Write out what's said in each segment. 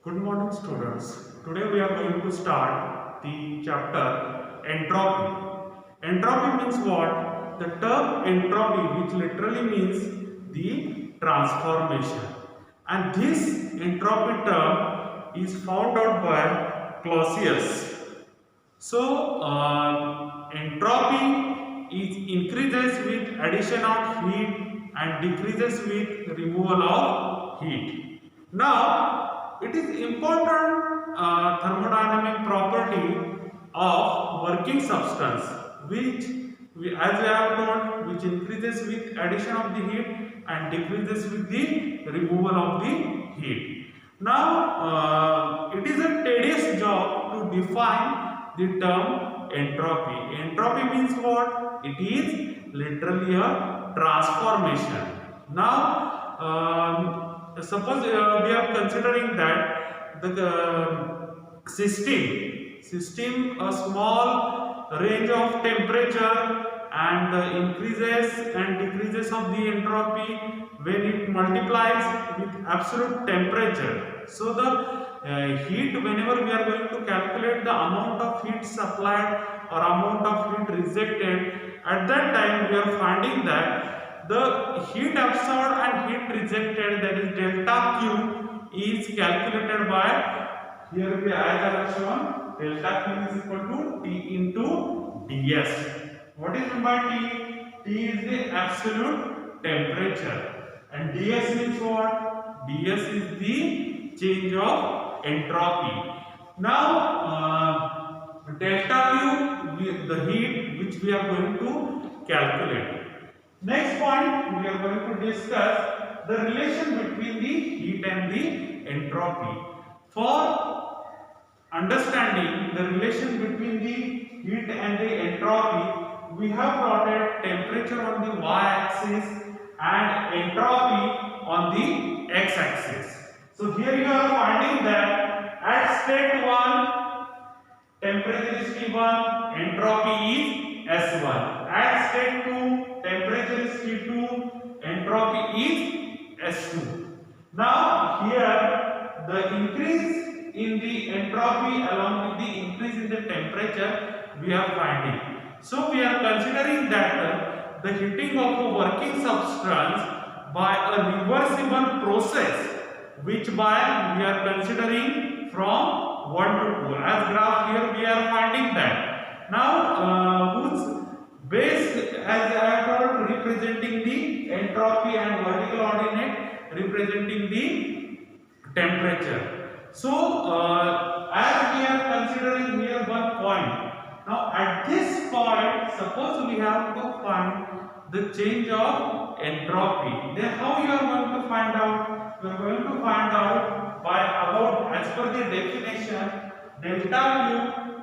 Good morning, students. Today we are going to start the chapter entropy. Entropy means what? The term entropy, which literally means the transformation. And this entropy term is found out by Clausius. So, entropy is increases with addition of heat and decreases with removal of heat. Now, it is important thermodynamic property of working substance, which as we have told, which increases with addition of the heat and decreases with the removal of the heat. Now, it is a tedious job to define the term entropy. Entropy means what? It is literally a transformation. Now, suppose we are considering that the system a small range of temperature and increases and decreases of the entropy when it multiplies with absolute temperature. So the heat, whenever we are going to calculate the amount of heat supplied or amount of heat rejected, at that time we are finding that the heat absorbed and heat rejected, that is delta Q, is calculated by, here we as I have shown, delta Q is equal to T into ds. What is meant by T? T is the absolute temperature and ds means what? ds is the change of entropy. Now, delta Q, the heat which we are going to calculate. Next point, we are going to discuss the relation between the heat and the entropy. For understanding the relation between the heat and the entropy, we have plotted temperature on the y-axis and entropy on the x-axis. So here you are finding that at state 1, temperature is T1, entropy is S1. At state 2, temperature is T2, entropy is S2. Now here the increase in the entropy along with the increase in the temperature we are finding. So we are considering that the heating of a working substance by a reversible process, which by we are considering from 1 to 2. As graph here we are finding that. Now whose base, as I have told, representing the entropy and vertical ordinate representing the temperature. So as we are considering here one point. Now at this point, suppose we have to find the change of entropy. Then how you are going to find out? You are going to find out by about, as per the definition, delta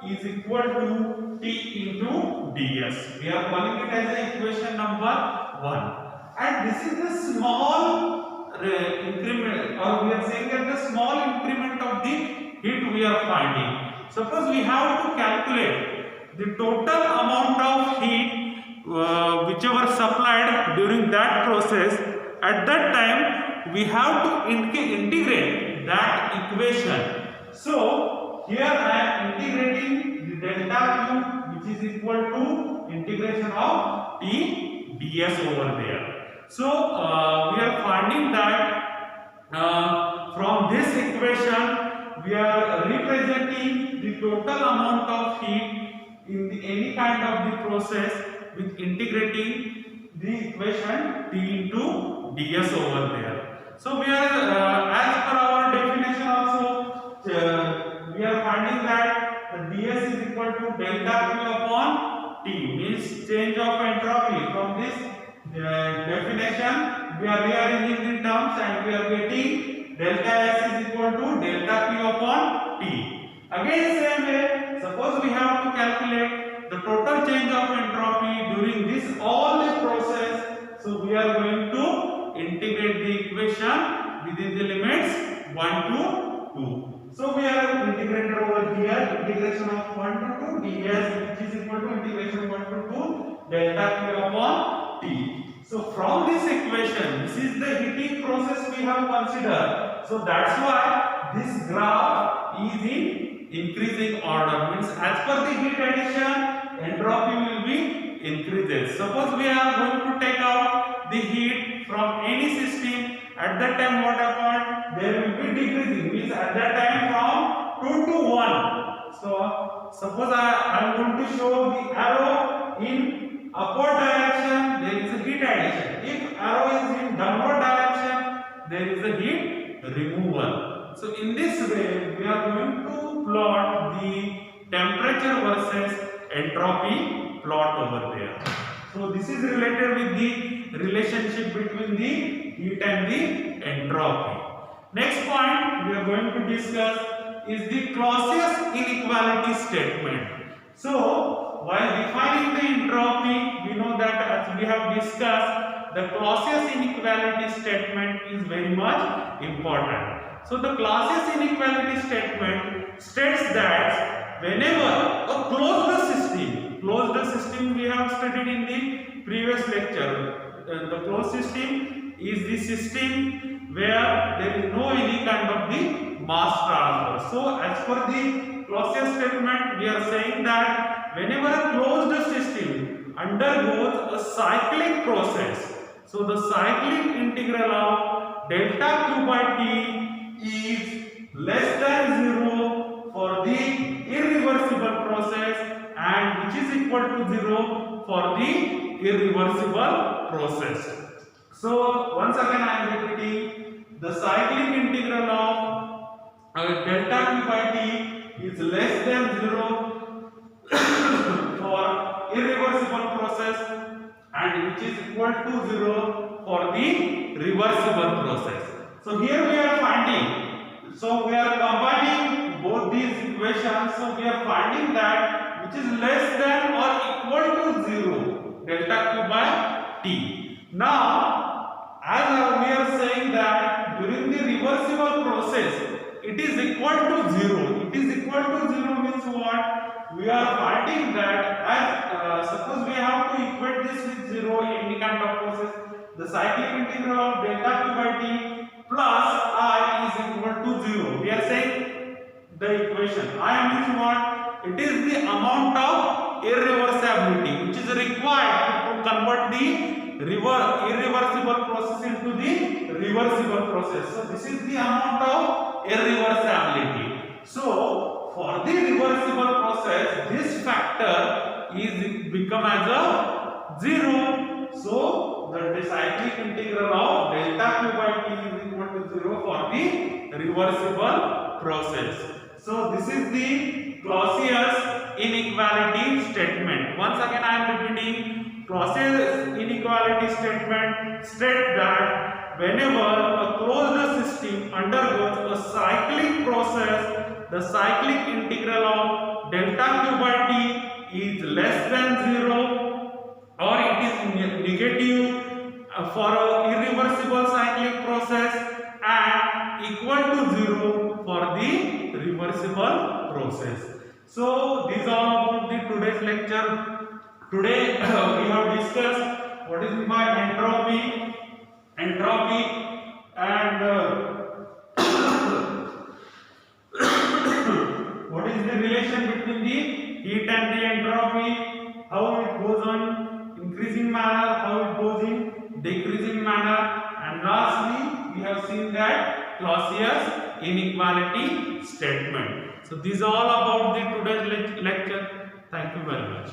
Q is equal to T into ds. We are calling it as the equation number 1. And this is the small increment, or we are saying that the small increment of the heat we are finding. Suppose we have to calculate the total amount of heat whichever supplied during that process. At that time we have to integrate that equation. So here I am integrating the delta Q, which is equal to integration of T ds over there. So we are finding that from this equation we are representing the total amount of heat in any kind of the process with integrating the equation T into ds over there. So we are as per our definition also we are finding that the ds is equal to delta Q upon T, means change of entropy. From this definition we are rearranging the terms and we are getting delta S is equal to delta Q upon T. Again same way, suppose we have to calculate the total change of entropy during this all the process. So we are going to integrate the equation within the limits 1 to 2. So we are integrated over here, integration of 1 to 2 ds, which is equal to integration 1 to 2 delta Q upon T. So from this equation, this is the heating process we have considered. So that's why this graph is in increasing order, means as per the heat addition, entropy will be increases. Suppose we are going to take out the heat from any system, at that time what happened? There will be decreasing, means at that time from 2 to 1. So suppose I am going to show the arrow in upward direction, there is a heat addition. If arrow is in downward direction, there is a heat removal. So in this way we are going to plot the temperature versus entropy plot over there. So this is related with the relationship between the heat and the entropy. Next point we are going to discuss is the Clausius inequality statement. So while defining the entropy, we know that as we have discussed, the Clausius inequality statement is very much important. So the Clausius inequality statement states that whenever a closed system we have studied in the previous lecture, the closed system is the system where there is no any kind of the mass transfer. So as per the Clausius statement, we are saying that whenever a closed system undergoes a cyclic process, so the cyclic integral of delta Q by T is less than 0 for the irreversible process and which is equal to 0 for the irreversible process. So once again I am repeating, the cyclic integral of delta Q by T is less than 0 for irreversible process and which is equal to 0 for the reversible process. So here we are finding, so we are combining both these equations, so we are finding that which is less than or equal to 0 delta Q by T. Now as we are saying that during the reversible process it is equal to 0. It is equal to 0 means what? We are finding that as suppose we have to equate this with 0 in any kind of process, the cyclic integral of delta Q by T plus I is equal to 0. We are saying the equation I means what? It is the amount of irreversibility which is required to convert the irreversible process into the reversible process. So this is the amount of irreversibility. So for the reversible process, this factor is become as a 0. So the cyclic integral of delta Q by T is equal to 0 for the reversible process. So this is the Clausius inequality statement. Once again I am repeating, Clausius inequality statement states that whenever a closed system undergoes a cyclic process, the cyclic integral of delta Q by T is less than 0 or it is negative for an irreversible cyclic process and equal to 0 for the reversible process. So these are about the today's lecture. Today we have discussed what is by entropy and what is the relation between the heat and the entropy, how it goes on increasing manner, how it goes in decreasing manner, and lastly we have seen that Clausius inequality statement. So these are all about the today's lecture. Thank you very much.